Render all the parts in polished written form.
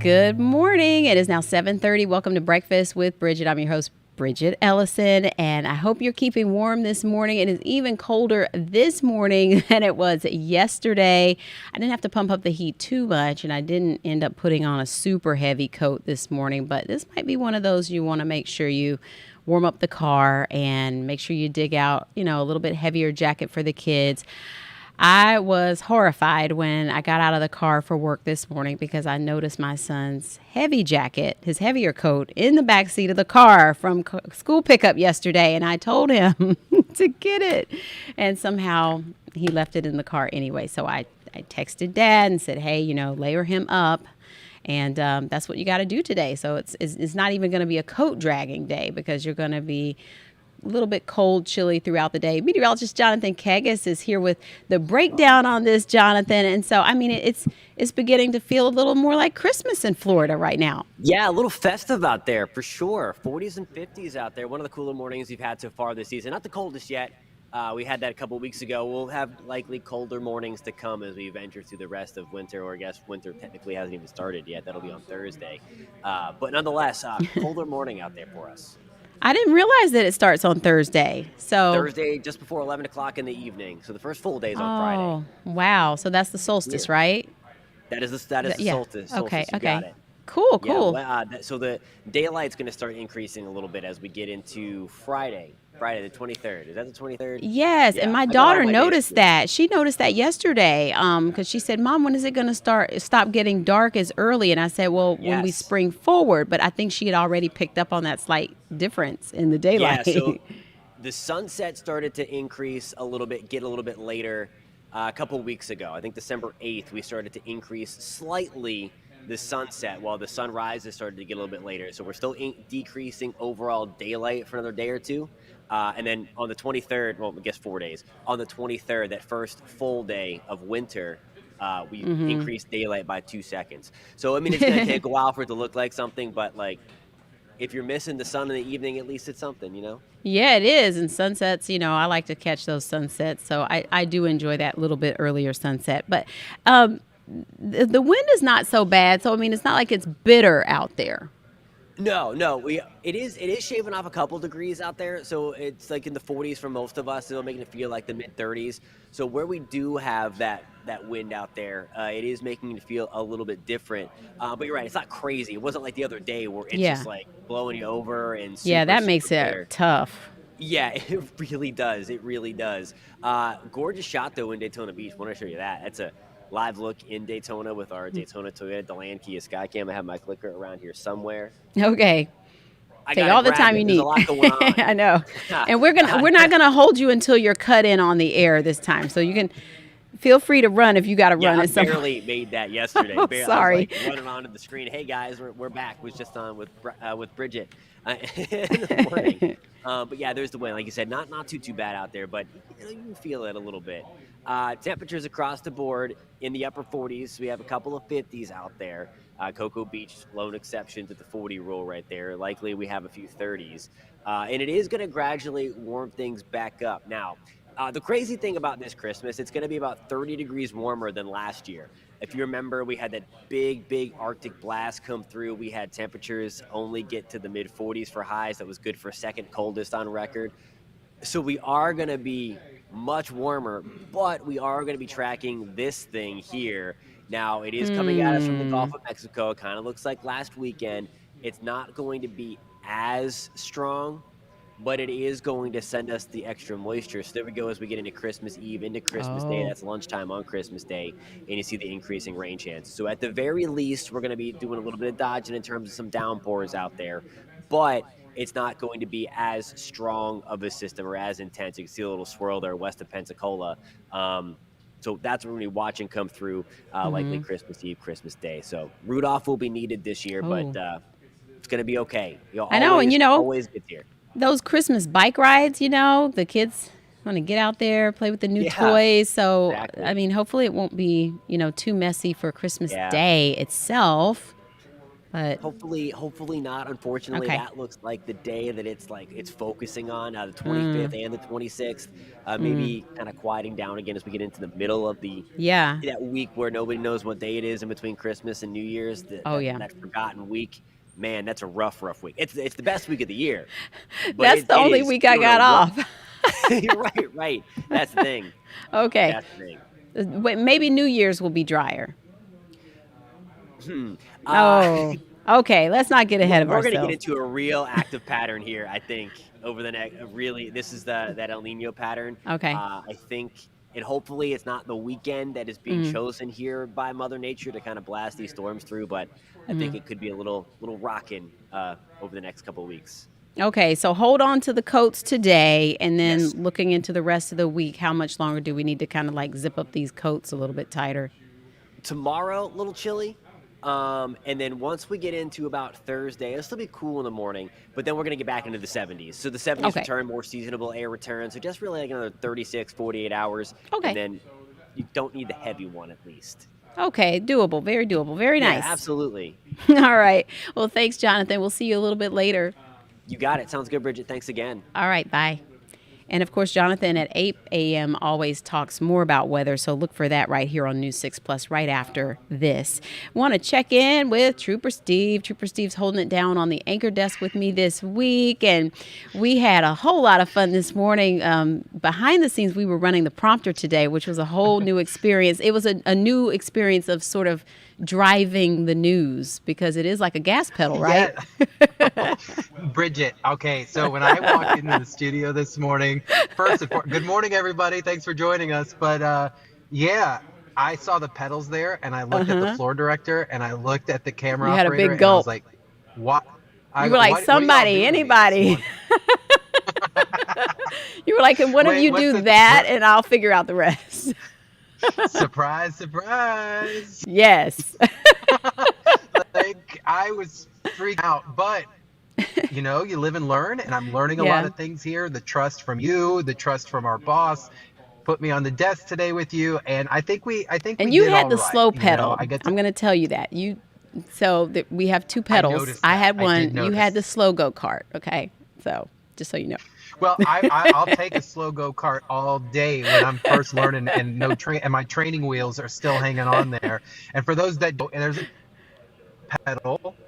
Good morning. It is now 7:30. Welcome to Breakfast with Bridgett. I'm your host, Bridgett Ellison, and I hope you're keeping warm this morning. It is even colder this morning than it was yesterday. I didn't have to pump up the heat too much, and I didn't end up putting on a super heavy coat this morning, but this might be one of those you want to make sure you warm up the car and make sure you dig out, a little bit heavier jacket for the kids. I was horrified when I got out of the car for work this morning because I noticed my son's heavy jacket, his heavier coat, in the back seat of the car from school pickup yesterday. And I told him to get it. And somehow he left it in the car anyway. So I texted Dad and said, hey, layer him up. And that's what you got to do today. So it's not even going to be a coat dragging day because you're going to be a little bit cold, chilly throughout the day. Meteorologist Jonathan Kegas is here with the breakdown on this, Jonathan. And so, it's beginning to feel a little more like Christmas in Florida right now. Yeah, a little festive out there for sure. 40s and 50s out there. One of the cooler mornings we've had so far this season. Not the coldest yet. We had that a couple weeks ago. We'll have likely colder mornings to come as we venture through the rest of winter, or I guess winter technically hasn't even started yet. That'll be on Thursday. But nonetheless, colder morning out there for us. I didn't realize that it starts on Thursday. So Thursday, just before 11 o'clock in the evening. So the first full day is on Friday. Oh, wow. So that's the solstice, right? That is the solstice. Okay. You got it. Cool. So the daylight's going to start increasing a little bit as we get into Friday the 23rd. Is that the 23rd? Yes, yeah, and my daughter noticed that. She noticed that yesterday because she said, Mom, when is it going to stop getting dark as early? And I said, well, when we spring forward. But I think she had already picked up on that slight difference in the daylight. Yeah, so the sunset started to increase a little bit, get a little bit later a couple weeks ago. I think December 8th, we started to increase slightly the sunset while the sunrise has started to get a little bit later. So we're still decreasing overall daylight for another day or two. And then on the 23rd, well, I guess 4 days, on the 23rd, that first full day of winter, we increased daylight by 2 seconds. So, it's going to take a while for it to look like something, but if you're missing the sun in the evening, at least it's something, Yeah, it is. And sunsets, I like to catch those sunsets. So I do enjoy that little bit earlier sunset. But the wind is not so bad. So, it's not like it's bitter out there. No, it is shaving off a couple degrees out there, so it's like in the 40s for most of us. It'll make it feel like the mid 30s. So where we do have that wind out there, it is making it feel a little bit different. But you're right, it's not crazy. It wasn't like the other day where it's just like blowing you over and super, that makes bitter. It tough. Yeah, it really does. It really does. Gorgeous shot though in Daytona Beach. I want to show you that. That's a live look in Daytona with our Daytona Toyota Deland Kia Skycam. I have my clicker around here somewhere. Okay. Take all the time you need. There's a lot going on. I know. And we're not gonna hold you until you're cut in on the air this time. So you can feel free to run if you got to run. I barely made that yesterday. Sorry. I was running onto the screen. Hey guys, we're back. Was just on with Bridgett in the morning. But yeah, there's the wind. Like you said, not too bad out there, but you can feel it a little bit. Temperatures across the board in the upper 40s. We have a couple of 50s out there. Cocoa Beach, lone exception to the 40 rule right there. Likely we have a few 30s. And it is going to gradually warm things back up. Now, the crazy thing about this Christmas, it's going to be about 30 degrees warmer than last year. If you remember, we had that big Arctic blast come through. We had temperatures only get to the mid 40s for highs. That was good for second coldest on record. So we are going to be much warmer, but we are going to be tracking this thing here. Now, it is coming at us from the Gulf of Mexico. It kind of looks like last weekend. It's not going to be as strong, but it is going to send us the extra moisture. So there we go as we get into Christmas Eve, into Christmas Day. That's lunchtime on Christmas Day, and you see the increasing rain chance. So at the very least, we're going to be doing a little bit of dodging in terms of some downpours out there, but it's not going to be as strong of a system or as intense. You can see a little swirl there west of Pensacola. So that's what we're going to be watching come through likely Christmas Eve, Christmas Day. So Rudolph will be needed this year, but it's going to be okay. I know, and always gets here. Those Christmas bike rides, the kids want to get out there, play with the new toys. So, exactly. Hopefully it won't be, too messy for Christmas Day itself. But Hopefully not. Unfortunately, okay. that looks like the day that it's focusing on the Mm, 25th and the 26th. mm, Maybe kind of quieting down again as we get into the middle of the yeah. that week where nobody knows what day it is in between Christmas and New Year's. That Oh that yeah. that forgotten week. Man, that's a rough week. It's the best week of the year, but That's the it only is. week You I don't know got what. off. You're right, right. That's the thing. Okay. That's the thing. Wait, maybe New Year's will be drier. Hmm. Uh, Oh. Okay, let's not get ahead of we're going to get ourselves. into a real active pattern here. I think over the next, really, this is the that El Nino pattern. Okay. I think, and hopefully, it's not the weekend that is being Mm, chosen here by Mother Nature to kind of blast these storms through. But I think mm. it could be a little rocking over the next couple of weeks. Okay, so hold on to the coats today, and then Yes. looking into the rest of the week, how much longer do we need to kind of like zip up these coats a little bit tighter? Tomorrow, a little chilly. And then once we get into about Thursday, it'll still be cool in the morning, but then we're going to get back into the 70s. So the 70s Okay. return, more seasonable air return. So just really like another 36, 48 hours. And Okay. then you don't need the heavy one at least. Okay, doable, very doable, very Yeah, nice. absolutely. All right. Well, thanks, Jonathan. We'll see you a little bit later. You got it. Sounds good, Bridgett. Thanks again. All right, bye. And of course, Jonathan at 8 a.m. always talks more about weather, so look for that right here on News 6 Plus right after this. Want to check in with Trooper Steve. Trooper Steve's holding it down on the anchor desk with me this week, and we had a whole lot of fun this morning. Behind the scenes, we were running the prompter today, which was a whole new experience. It was a new experience of sort of driving the news because it is like a gas pedal, right? Yeah. Bridgett. Okay, so when I walked into the studio this morning, first of all, good morning, everybody. Thanks for joining us. But yeah, I saw the pedals there, and I looked at the Uh-huh. floor director, and I looked at the camera You had a operator, big and I was gulp. like, "What? You were like, What are y'all somebody, doing to me this anybody. morning?" You were like, can one of Wait, you what's do the that and I'll figure out the rest? surprise? Surprise! Yes. Like I was freaked out, but you live and learn, and I'm learning a lot Yeah. of things here. The trust from you, the trust from our boss, put me on the desk today with you, and I think we And you did had all the right. slow You know, pedal. I get to I'm going to tell you that. We have two I pedals. noticed I that. had I did one. You had the notice. slow go kart. Okay. So just so you know. Well, I'll take a slow go kart all day when I'm first learning, and and my training wheels are still hanging on there. And for those that don't, and there's a pedal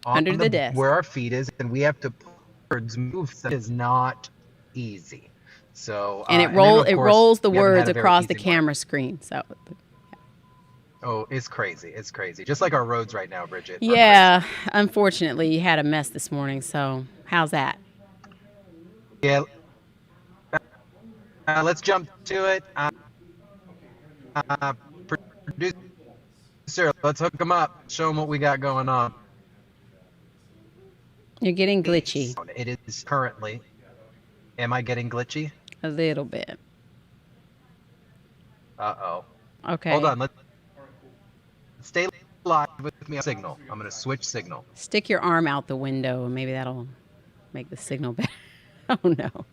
on Under the the desk. where our feet is, and we have to words move. So it is not easy. So And and then of it course rolls the we haven't words had a very across the easy morning. camera screen. So Oh, it's crazy. It's crazy. Just like our roads right now, Bridgett, are crazy. yeah, unfortunately, you had a mess this morning. So how's that? Yeah. Let's jump to it. Uh, Producer, let's hook them up. Show them what we got going on. You're getting glitchy It is currently. Am I getting glitchy? a little bit. Uh-oh. Hold Okay. on. Let's stay live with me on signal. I'm going to switch signal. Stick your arm out the window and maybe that'll make the signal better. Oh no.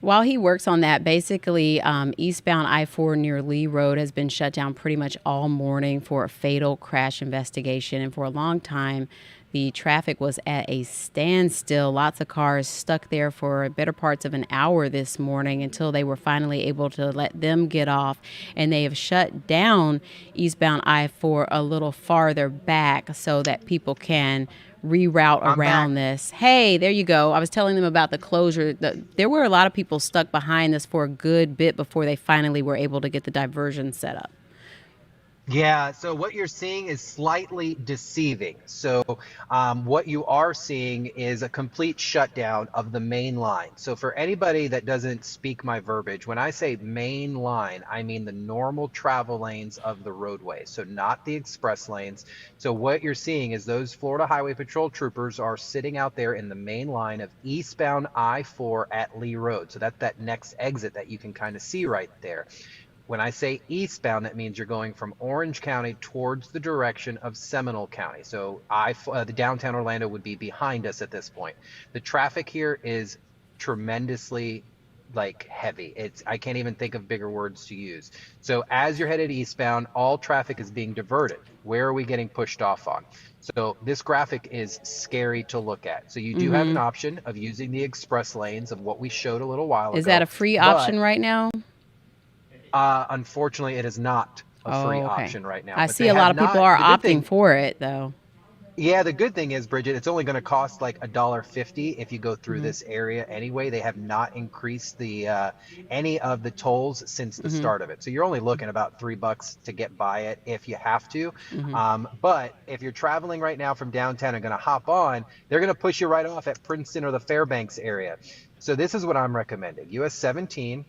While he works on that, basically, eastbound I-4 near Lee Road has been shut down pretty much all morning for a fatal crash investigation. And for a long time, the traffic was at a standstill. Lots of cars stuck there for better parts of an hour this morning until they were finally able to let them get off. And they have shut down eastbound I-4 a little farther back so that people can reroute I'm back. around this. Hey, there you go. I was telling them about the closure. There were a lot of people stuck behind this for a good bit before they finally were able to get the diversion set up. Yeah, so what you're seeing is slightly deceiving. So what you are seeing is a complete shutdown of the main line. So for anybody that doesn't speak my verbiage, when I say main line, I mean the normal travel lanes of the roadway, so not the express lanes. So what you're seeing is those Florida Highway Patrol troopers are sitting out there in the main line of eastbound I-4 at Lee Road. So that's that next exit that you can kind of see right there. When I say eastbound, that means you're going from Orange County towards the direction of Seminole County. So the downtown Orlando would be behind us at this point. The traffic here is tremendously like heavy. I can't even think of bigger words to use. So as you're headed eastbound, all traffic is being diverted. Where are we getting pushed off on? So this graphic is scary to look at. So you do have an option of using the express lanes of what we showed a little while Is that ago, a free but option right now? unfortunately, it is not a free Oh, okay. option right now. I But see they a lot have of people not. are The good opting thing, for it, though. yeah, the good thing is, Bridget, it's only going to cost like $1.50 if you go through this area anyway. They have not increased the any of the tolls since the start of it. So you're only looking about $3 to get by it if you have to. But if you're traveling right now from downtown and going to hop on, they're going to push you right off at Princeton or the Fairbanks area. So this is what I'm recommending: US 17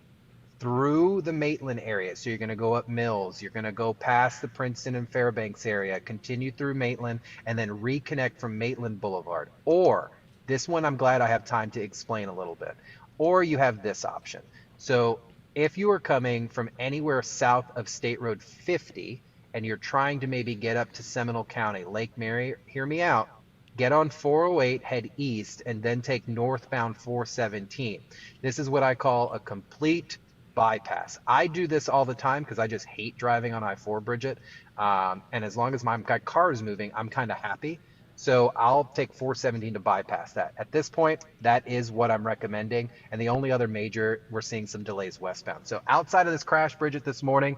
through the Maitland area. So you're going to go up Mills, you're going to go past the Princeton and Fairbanks area, continue through Maitland, and then reconnect from Maitland Boulevard. Or this one, I'm glad I have time to explain a little bit. Or you have this option. So if you are coming from anywhere south of State Road 50 and you're trying to maybe get up to Seminole County, Lake Mary, hear me out. Get on 408, head east, and then take northbound 417. This is what I call a complete bypass. I do this all the time because I just hate driving on I-4, Bridget. And as long as my car is moving, I'm kind of happy. So I'll take 417 to bypass that. At this point, that is what I'm recommending. And the only other major, we're seeing some delays westbound. So outside of this crash, Bridget, this morning,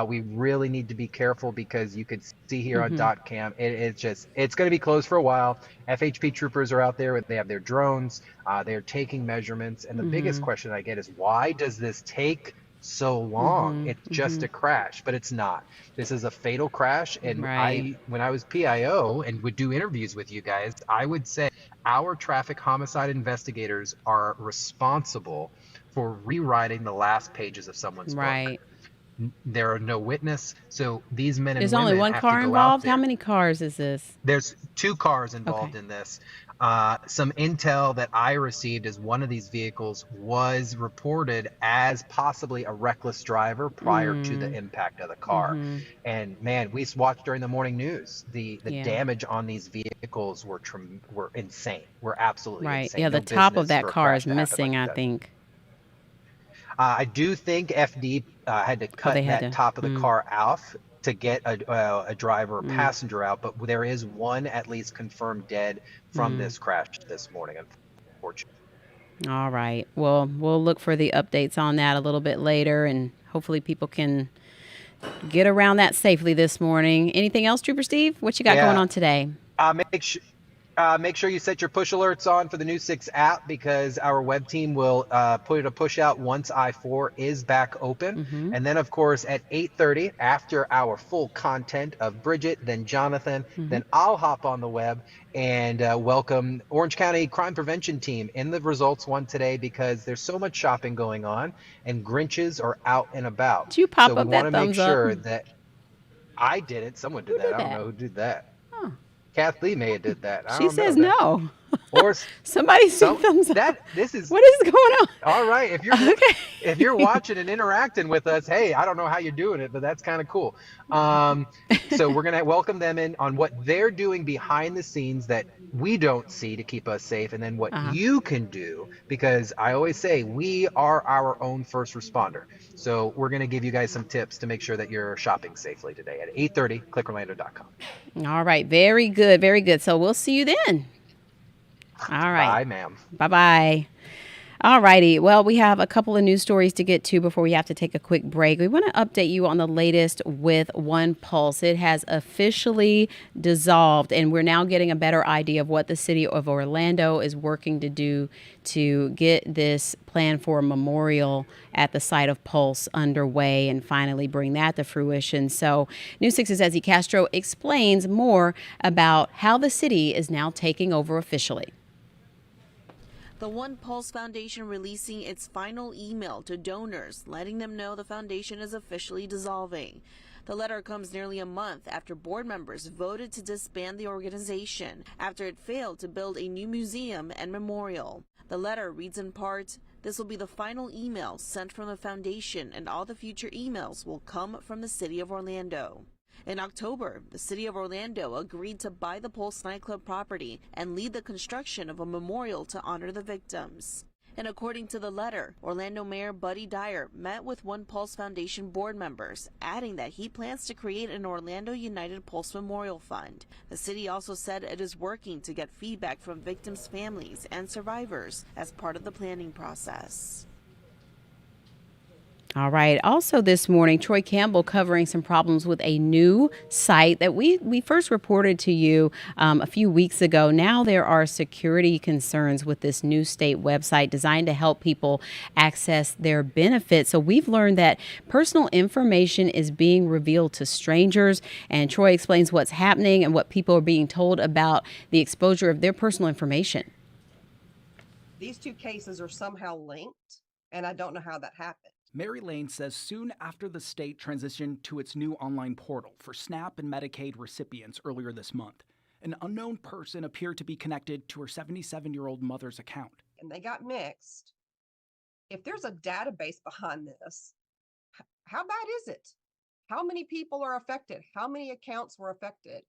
we really need to be careful because you could see here on dot cam, it's going to be closed for a while. FHP troopers are out there. They have their drones. They're taking measurements. And the biggest question I get is, why does this take so long? It's just a crash, but it's not. This is a fatal crash. And when I was PIO and would do interviews with you guys, I would say our traffic homicide investigators are responsible for rewriting the last pages of someone's book. There are no witness, so these men and There's women only one have car to go involved. out there. How many cars is this? There's 2 cars involved in this. Some intel that I received is one of these vehicles was reported as possibly a reckless driver prior to the impact of the car. And man, we watched during the morning news. The damage on these vehicles were insane. Were absolutely insane. Yeah, the top of that car is missing, I think. I do think FD had to cut that top of the car off to get a driver or passenger out, but there is one at least confirmed dead from this crash this morning, unfortunately. All right. Well, we'll look for the updates on that a little bit later, and hopefully people can get around that safely this morning. Anything else, Trooper Steve? What you got going on today? Make sure you set your push alerts on for the News 6 app because our web team will put a push out once I-4 is back open. And then, of course, at 8:30, after our full content of Bridget, then Jonathan, then I'll hop on the web and welcome Orange County Crime Prevention Team in the results one today because there's so much shopping going on and Grinches are out and about. Did you pop so up we that want to make thumbs sure up? that I did it. Someone did that. I don't know who did that. Kathleen may have did that. She says no. Or somebody said thumbs up. This is what is going on? All right. If you're watching and interacting with us, hey, I don't know how you're doing it, but that's kind of cool. So we're gonna welcome them in on what they're doing behind the scenes that we don't see to keep us safe, and then what you can do, because I always say we are our own first responder. So we're gonna give you guys some tips to make sure that you're shopping safely today at 8:30. ClickOrlando.com. All right. Very good. Very good. So we'll see you then. All right. Bye, ma'am. Bye-bye. All righty. Well, we have a couple of news stories to get to before we have to take a quick break. We want to update you on the latest with One Pulse. It has officially dissolved, and we're now getting a better idea of what the city of Orlando is working to do to get this plan for a memorial at the site of Pulse underway and finally bring that to fruition. So News 6's Ezzy Castro explains more about how the city is now taking over officially. The One Pulse Foundation releasing its final email to donors, letting them know the foundation is officially dissolving. The letter comes nearly a month after board members voted to disband the organization after it failed to build a new museum and memorial. The letter reads in part, "This will be the final email sent from the foundation, and all the future emails will come from the city of Orlando." In October, the city of Orlando agreed to buy the Pulse Nightclub property and lead the construction of a memorial to honor the victims. And according to the letter, Orlando Mayor Buddy Dyer met with One Pulse Foundation board members, adding that he plans to create an Orlando United Pulse Memorial Fund. The city also said it is working to get feedback from victims' families and survivors as part of the planning process. All right. Also this morning, Troy Campbell covering some problems with a new site that we first reported to you a few weeks ago. Now there are security concerns with this new state website designed to help people access their benefits. So we've learned that personal information is being revealed to strangers, and Troy explains what's happening and what people are being told about the exposure of their personal information. These two cases are somehow linked, and I don't know how that happened. Mary Lane says soon after the state transitioned to its new online portal for SNAP and Medicaid recipients earlier this month, an unknown person appeared to be connected to her 77-year-old mother's account. And they got mixed. If there's a database behind this, how bad is it? How many people are affected? How many accounts were affected?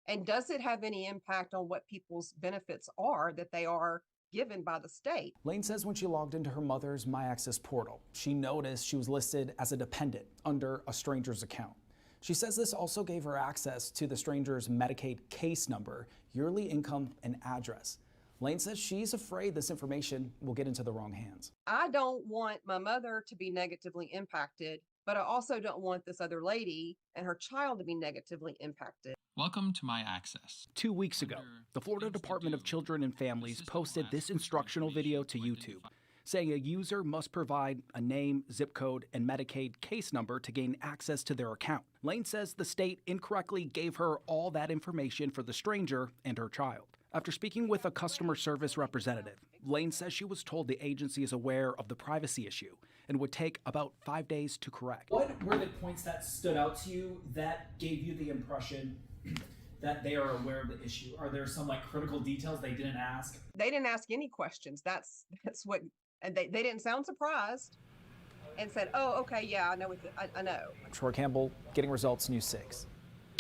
And does it have any impact on what people's benefits are that they are given by the state? Lane says when she logged into her mother's MyAccess portal, she noticed she was listed as a dependent under a stranger's account. She says this also gave her access to the stranger's Medicaid case number, yearly income, and address. Lane says she's afraid this information will get into the wrong hands. I don't want my mother to be negatively impacted, but I also don't want this other lady and her child to be negatively impacted. Welcome to My Access. 2 weeks ago, the Florida Department of Children and Families posted this instructional video to YouTube, saying a user must provide a name, zip code, and Medicaid case number to gain access to their account. Lane says the state incorrectly gave her all that information for the stranger and her child. After speaking with a customer service representative, Lane says she was told the agency is aware of the privacy issue and would take about 5 days to correct. What were the points that stood out to you that gave you the impression that they are aware of the issue? Are there some critical details they didn't ask? They didn't ask any questions. That's what, and they didn't sound surprised and said, oh, okay, yeah, I know. I know. Troy Campbell, Getting Results, News 6.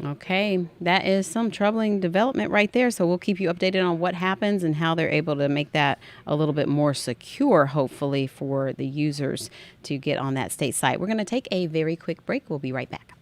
Okay, that is some troubling development right there. So we'll keep you updated on what happens and how they're able to make that a little bit more secure, hopefully, for the users to get on that state site. We're going to take a very quick break. We'll be right back.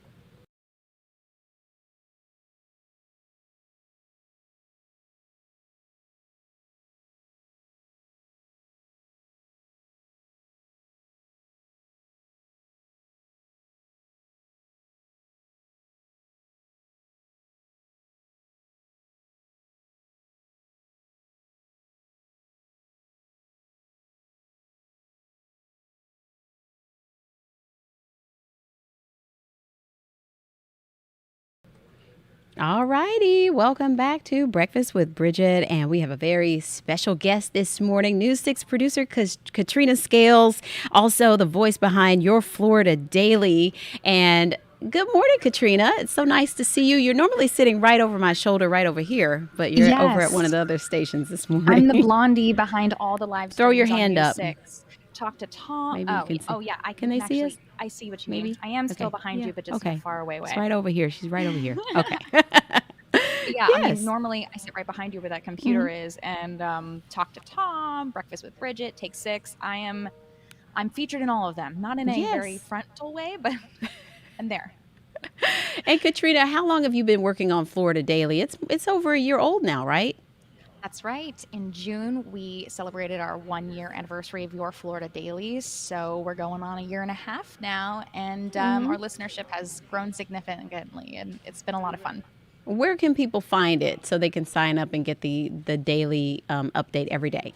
All righty. Welcome back to Breakfast with Bridgett. And we have a very special guest this morning, News 6 producer Katrina Scales, also the voice behind Your Florida Daily. And good morning, Katrina. It's so nice to see you. You're normally sitting right over my shoulder, right over here, but you're over at one of the other stations this morning. I'm the blondie behind all the live streams. Throw your hand up. 6. Talk to Tom. Maybe you can see. Oh, yeah. I Can they see actually, us? I see what you Maybe? mean. I am still Okay. behind you, but just in a far away way. It's right over here. She's right over here. Okay. Yeah, I Yes. mean, normally I sit right behind you where that computer is, and Talk to Tom, Breakfast with Bridgett, Take 6. I'm featured in all of them, not in a very Yes. frontal way, but I'm there. And Katrina, how long have you been working on Florida Daily? It's over a year old now, right? That's right. In June, we celebrated our 1-year anniversary of Your Florida Dailies. So we're going on a year and a half now, and our listenership has grown significantly, and it's been a lot of fun. Where can people find it so they can sign up and get the daily update every day?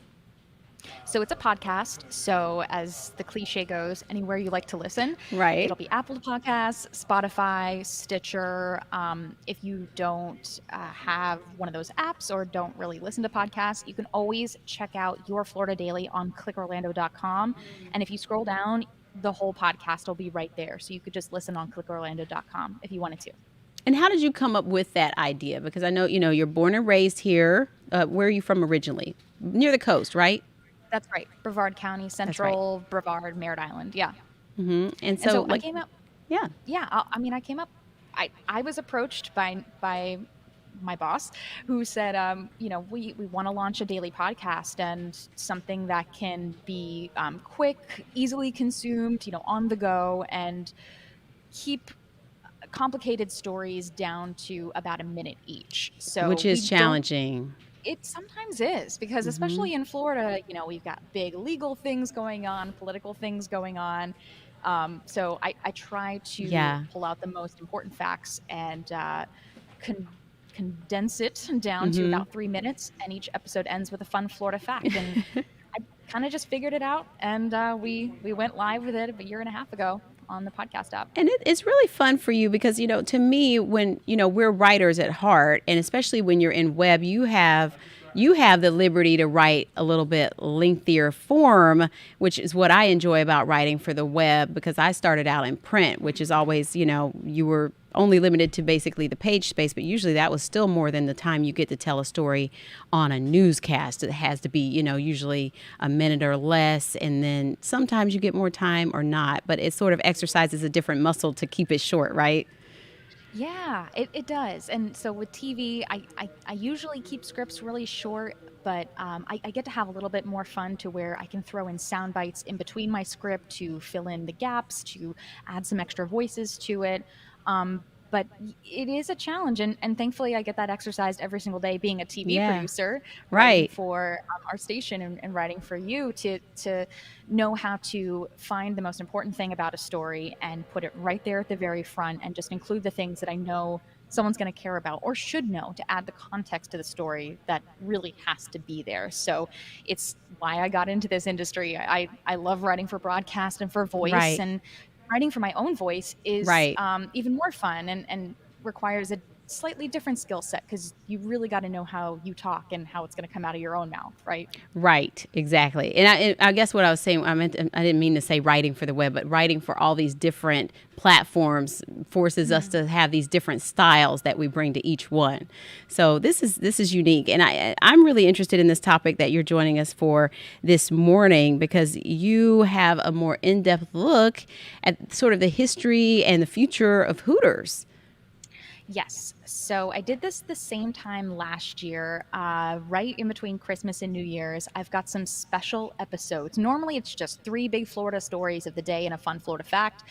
So it's a podcast. So as the cliche goes, anywhere you like to listen. Right. It'll be Apple Podcasts, Spotify, Stitcher. If you don't have one of those apps or don't really listen to podcasts, you can always check out Your Florida Daily on clickorlando.com. And if you scroll down, the whole podcast will be right there. So you could just listen on clickorlando.com if you wanted to. And how did you come up with that idea? Because I know, you're born and raised here. Where are you from originally? Near the coast, right? That's right. Brevard County, Central, Brevard, Merritt Island. Yeah. Mm-hmm. And And so, so I came up. yeah. Yeah. I came up. I was approached by my boss, who said, we want to launch a daily podcast and something that can be quick, easily consumed, on the go, and keep complicated stories down to about a minute each. Which So is we don't. challenging. It sometimes is, because especially in Florida, we've got big legal things going on, political things going on. So I try to Yeah. pull out the most important facts and con- condense it down to Mm-hmm. about 3 minutes, and each episode ends with a fun Florida fact. And I kind of just figured it out, and we went live with it a year and a half ago on the podcast app. And it's really fun for you because, to me, when, we're writers at heart, and especially when you're in web, you have the liberty to write a little bit lengthier form, which is what I enjoy about writing for the web, because I started out in print, which is always, you were only limited to basically the page space, but usually that was still more than the time you get to tell a story on a newscast. It has to be, usually a minute or less, and then sometimes you get more time or not, but it sort of exercises a different muscle to keep it short, right? Yeah, it does. And so with TV, I usually keep scripts really short, but I get to have a little bit more fun to where I can throw in sound bites in between my script to fill in the gaps, to add some extra voices to it. But it is a challenge, and thankfully I get that exercised every single day being a TV Yeah. producer, writing Right. for our station, and writing for you, to know how to find the most important thing about a story and put it right there at the very front, and just include the things that I know someone's going to care about or should know, to add the context to the story that really has to be there. So it's why I got into this industry. I love writing for broadcast and for voice, Right. and writing for my own voice is Right. even more fun, and requires a slightly different skill set, because you really got to know how you talk and how it's going to come out of your own mouth, right? Right, exactly. And I guess what I was saying, I didn't mean to say writing for the web, but writing for all these different platforms forces us to have these different styles that we bring to each one. So this is unique, and I'm really interested in this topic that you're joining us for this morning, because you have a more in-depth look at sort of the history and the future of Hooters. Yes. So I did this the same time last year, right in between Christmas and New Year's. I've got some special episodes. Normally it's just 3 big Florida stories of the day and a fun Florida fact.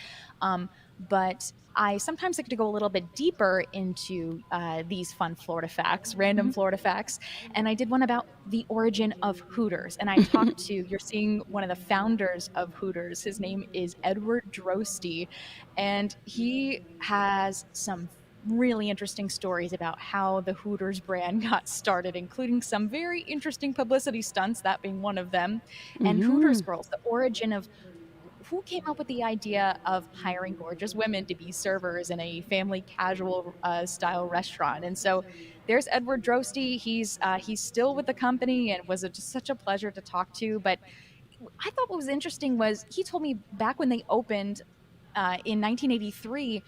But I sometimes like to go a little bit deeper into these fun Florida facts, random Florida facts. And I did one about the origin of Hooters. And I talked to, you're seeing one of the founders of Hooters. His name is Edward Drosty. And he has some really interesting stories about how the Hooters brand got started, including some very interesting publicity stunts, that being one of them. And Hooters Girls, the origin of who came up with the idea of hiring gorgeous women to be servers in a family casual style restaurant. And so there's Edward Drosty. He's still with the company, and was just such a pleasure to talk to. But I thought what was interesting was he told me back when they opened in 1983,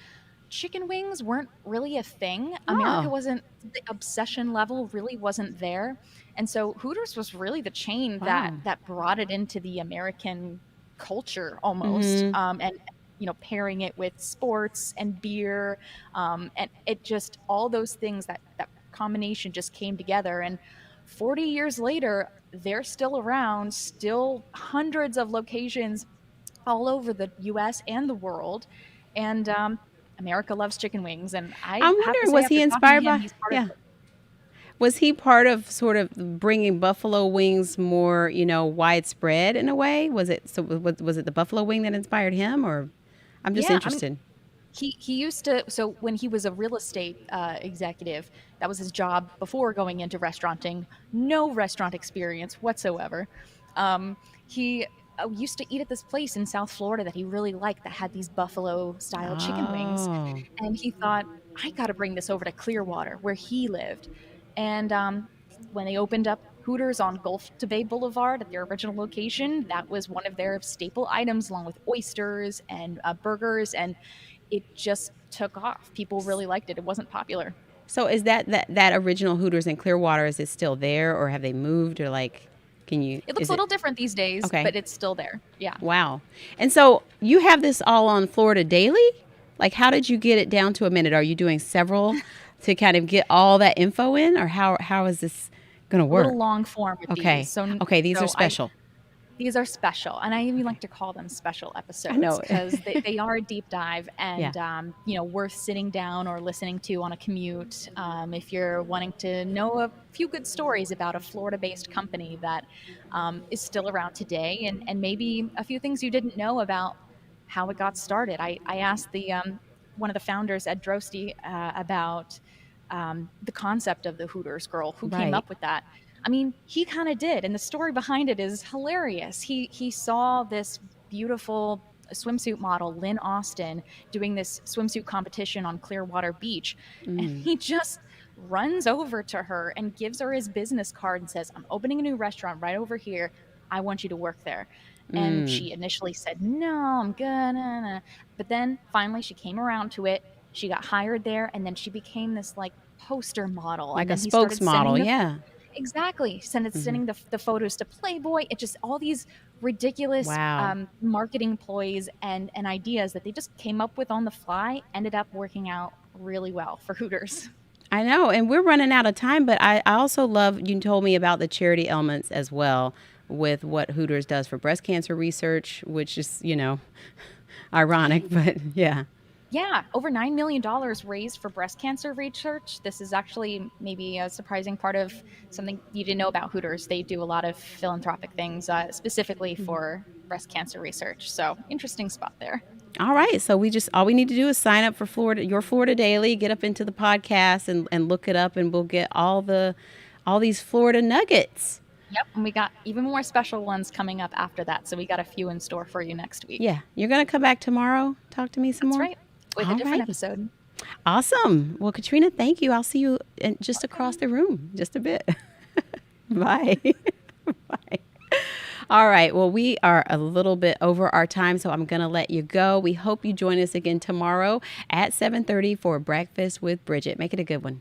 chicken wings weren't really a thing. America wasn't, the obsession level really wasn't there. And so Hooters was really the chain that brought it into the American culture almost. And pairing it with sports and beer, and it just, all those things, that combination just came together. And 40 years later, they're still around, still hundreds of locations all over the US and the world. And America loves chicken wings, and I'm have to wondering, say, was after he talking to inspired him, by? he's part Yeah. of it. Was he part of sort of bringing buffalo wings more, widespread in a way? Was it was it the buffalo wing that inspired him, or I'm just Yeah, interested. He used to, so when he was a real estate executive, that was his job before going into restauranting. No restaurant experience whatsoever. He used to eat at this place in South Florida that he really liked, that had these buffalo style chicken wings. Oh. And he thought, I got to bring this over to Clearwater, where he lived. And when they opened up Hooters on Gulf to Bay Boulevard at their original location, that was one of their staple items, along with oysters and burgers. And it just took off. People really liked it. It wasn't popular. So is that original Hooters in Clearwater, is it still there, or have they moved, or like, can you? It looks a little different these days, Okay. but it's still there. Yeah. Wow. And so you have this all on Florida Daily? Like, how did you get it down to a minute? Are you doing several to kind of get all that info in, or how is this going to A little work? long form with Okay. these. So Okay. These so are special. these are special, and I even like Okay. to call them special I episodes know. because they are a deep dive Yeah. and worth sitting down or listening to on a commute. If you're wanting to know a few good stories about a Florida-based company that is still around today, and maybe a few things you didn't know about how it got started. I asked the one of the founders, Ed Drosty, about the concept of the Hooters girl, who came Right. up with that. I mean, he kind of did, and the story behind it is hilarious. He saw this beautiful swimsuit model, Lynn Austin, doing this swimsuit competition on Clearwater Beach, and Mm. he just runs over to her and gives her his business card and says, "I'm opening a new restaurant right over here. I want you to work there." And Mm. she initially said, "No, I'm gonna." But then finally she came around to it. She got hired there, and then she became this like poster model. Like And a then he started spokesmodel. sending the Yeah. exactly Hmm. sending the photos to Playboy. It just all these ridiculous Wow. marketing ploys and ideas that they just came up with on the fly ended up working out really well for Hooters. I know, and we're running out of time, but I also love you told me about the charity elements as well with what Hooters does for breast cancer research, which is, ironic, but yeah. Yeah, over $9 million raised for breast cancer research. This is actually maybe a surprising part of something you didn't know about Hooters. They do a lot of philanthropic things specifically for breast cancer research. So, interesting spot there. All right. So all we need to do is sign up for your Florida Daily, get up into the podcast and look it up, and we'll get all these Florida nuggets. Yep, and we got even more special ones coming up after that. So, we got a few in store for you next week. Yeah. You're going to come back tomorrow, talk to me some That's more? right, with a All different right. episode. Awesome. Well, Katrina, thank you. I'll see you just across the room, just a bit. Bye. Bye. All right. Well, we are a little bit over our time, so I'm going to let you go. We hope you join us again tomorrow at 7:30 for Breakfast with Bridgett. Make it a good one.